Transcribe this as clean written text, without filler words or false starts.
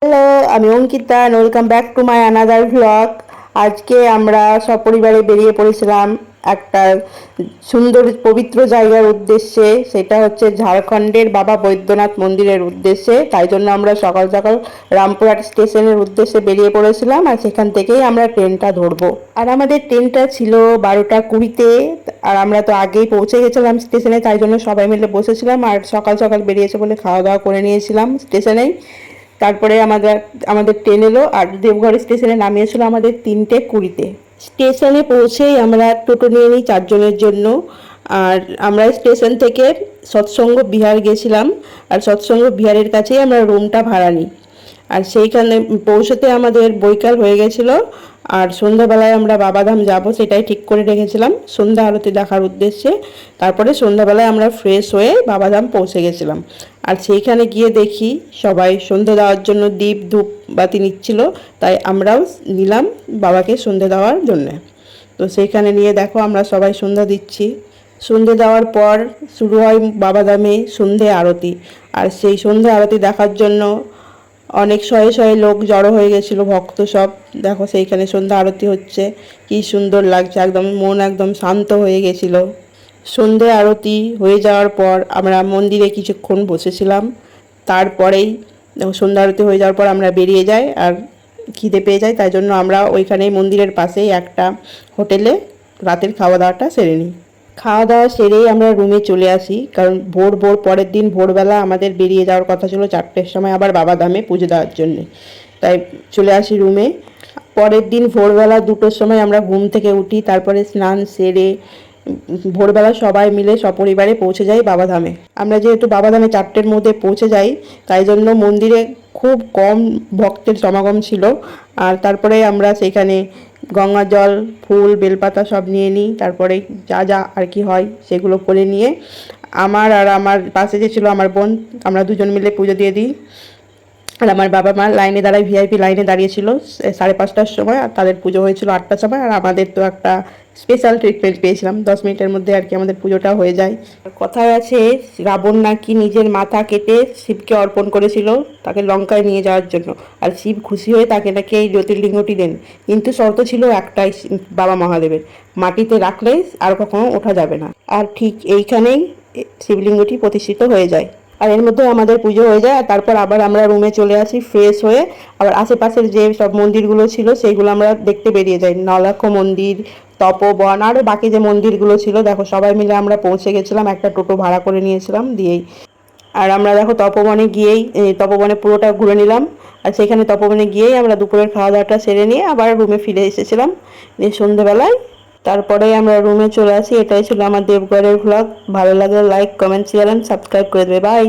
Hello, আমি Ankita and welcome back to my another vlog. আজকে আমরা সপরিবারে বেরিয়ে পড়েছিলাম একটা সুন্দর পবিত্র জায়গার উদ্দেশ্যে। সেটা হচ্ছে ঝাড়খণ্ডের বাবা বৈদ্যনাথ মন্দিরের উদ্দেশ্যে। তাই জন্য আমরা সকাল সকাল রামপুরহাট স্টেশনের উদ্দেশ্যে বেরিয়ে পড়েছিলাম, আর সেখান থেকেই আমরা ট্রেনটা ধরবো। আর আমাদের ট্রেনটা ছিল 12টা 20-তে। আর আমরা তো আগেই পৌঁছে গেছিলাম স্টেশনে, তাই জন্য সবাই মিলে বসেছিলাম আর সকাল সকাল বেরিয়েছে বলে খাওয়া দাওয়া করে নিয়েছিলাম স্টেশনেই। তারপরে আমাদের আমাদের ট্রেন এলো আর দেবঘর স্টেশনে নামিয়েছিল আমাদের 3টে 20-তে। স্টেশনে পৌঁছেই আমরা টোটো নিয়ে নিই 4জনের জন্য। আর আমরা স্টেশন থেকে সৎসঙ্গ বিহার গেছিলাম, আর সৎসঙ্গ বিহারের কাছেই আমরা রুমটা ভাড়া নিই। আর সেইখানে পৌঁছতে আমাদের বৈকাল হয়ে গেছিলো। আর সন্ধ্যাবেলায় আমরা বাবাধাম যাব সেটাই ঠিক করে রেখেছিলাম সন্ধ্যা আরতি দেখার উদ্দেশ্যে। তারপরে সন্ধ্যাবেলায় আমরা ফ্রেশ হয়ে বাবাধাম পৌঁছে গেছিলাম। আর সেইখানে গিয়ে দেখি সবাই সন্ধ্যে দেওয়ার জন্য দীপ ধূপ বাতি নিচ্ছিল, তাই আমরাও নিলাম বাবাকে সন্ধ্যে দেওয়ার জন্যে। তো সেইখানে নিয়ে দেখো আমরা সবাই সন্ধ্যা দিচ্ছি। সন্ধ্যে দেওয়ার পর শুরু হয় বাবাধামে সন্ধ্যে আরতি। আর সেই সন্ধ্যে আরতি দেখার জন্য অনেক শয়ে শয়ে লোক জড়ো হয়ে গেছিল, ভক্ত সব। দেখো সেইখানে সন্ধ্যা আরতি হচ্ছে, কি সুন্দর লাগছে, একদম মন একদম শান্ত হয়ে গেছিল। সন্ধ্যে আরতি হয়ে যাওয়ার পর আমরা মন্দিরে কিছুক্ষণ বসেছিলাম। তারপরেই সন্ধ্যা আরতি হয়ে যাওয়ার পর আমরা বেরিয়ে যাই আর খিদে পেয়ে যাই, তাই জন্য আমরা ওইখানেই মন্দিরের পাশেই একটা হোটেলে রাতের খাওয়া দাওয়াটা সেরে নিই। খাওয়া দাওয়া সেরেই আমরা রুমে চলে আসি, কারণ ভোর ভোর পরের দিন ভোরবেলা আমাদের বেরিয়ে যাওয়ার কথা ছিল 4টের সময় আবার বাবাধামে পুজো দেওয়ার জন্যে। তাই চলে আসি রুমে। পরের দিন ভোরবেলা 2টোর সময় আমরা ঘুম থেকে উঠি, তারপরে স্নান সেরে ভোরবেলা সবাই মিলে সপরিবারে পৌঁছে যাই বাবাধামে। আমরা যেহেতু বাবাধামে 4টের মধ্যে পৌঁছে যাই, তাই জন্য মন্দিরে খুব কম ভক্তের সমাগম ছিল। আর তারপরে আমরা সেখানে গঙ্গা জল, ফুল, বেলপাতা সব নিয়ে নিই। তারপরে যা যা আর কি হয় সেগুলো করে নিয়ে আমার আর আমার পাশে যে ছিল আমার বোন, আমরা দুজন মিলে পুজো দিয়ে দিই। আর আমার বাবা মা লাইনে দাঁড়ায়, ভিআইপি লাইনে দাঁড়িয়েছিল 5:30টার সময়, আর তাদের পুজো হয়েছিল 8টার সময়। আর আমাদের তো একটা স্পেশাল ট্রিটমেন্ট পেয়েছিলাম, 10 মিনিটের মধ্যে আর কি আমাদের পুজোটা হয়ে যায়। কথায় আছে রাবণ নাকি নিজের মাথা কেটে শিবকে অর্পণ করেছিল তাকে লঙ্কায় নিয়ে যাওয়ার জন্য, আর শিব খুশি হয়ে তাকে নাকি এই জ্যোতির্লিঙ্গটি দেন। কিন্তু শর্ত ছিল একটাই বাবা মহাদেবের, মাটিতে রাখলে আর কখনো ওঠা যাবে না। আর ঠিক এইখানেই শিবলিঙ্গটি প্রতিষ্ঠিত হয়ে যায়। আর এর মধ্যে আমাদের পুজো হয়ে যায়। আর তারপর আবার আমরা রুমে চলে আসি ফ্রেশ হয়ে। আবার আশেপাশের যে সব মন্দিরগুলো ছিল সেইগুলো আমরা দেখতে বেরিয়ে যাই, নলাক্ষ মন্দির, তপবন, আরও বাকি যে মন্দিরগুলো ছিল। দেখো সবাই মিলে আমরা পৌঁছে গেছিলাম, একটা টোটো ভাড়া করে নিয়েছিলাম দিয়েই। আর আমরা দেখো তপবনে গিয়েই তপবনে পুরোটা ঘুরে নিলাম। আর সেখানে তপবনে গিয়েই আমরা দুপুরের খাওয়া দাওয়াটা সেরে নিয়ে আবার রুমে ফিরে এসেছিলাম সন্ধ্যেবেলায়। তারপরে আমরা রুমে চলে আসি। এটাই ছিল আমার দেবগড়ের ভ্লগ। ভালো লাগলে like, comment, share and subscribe করে দেবে। বাই।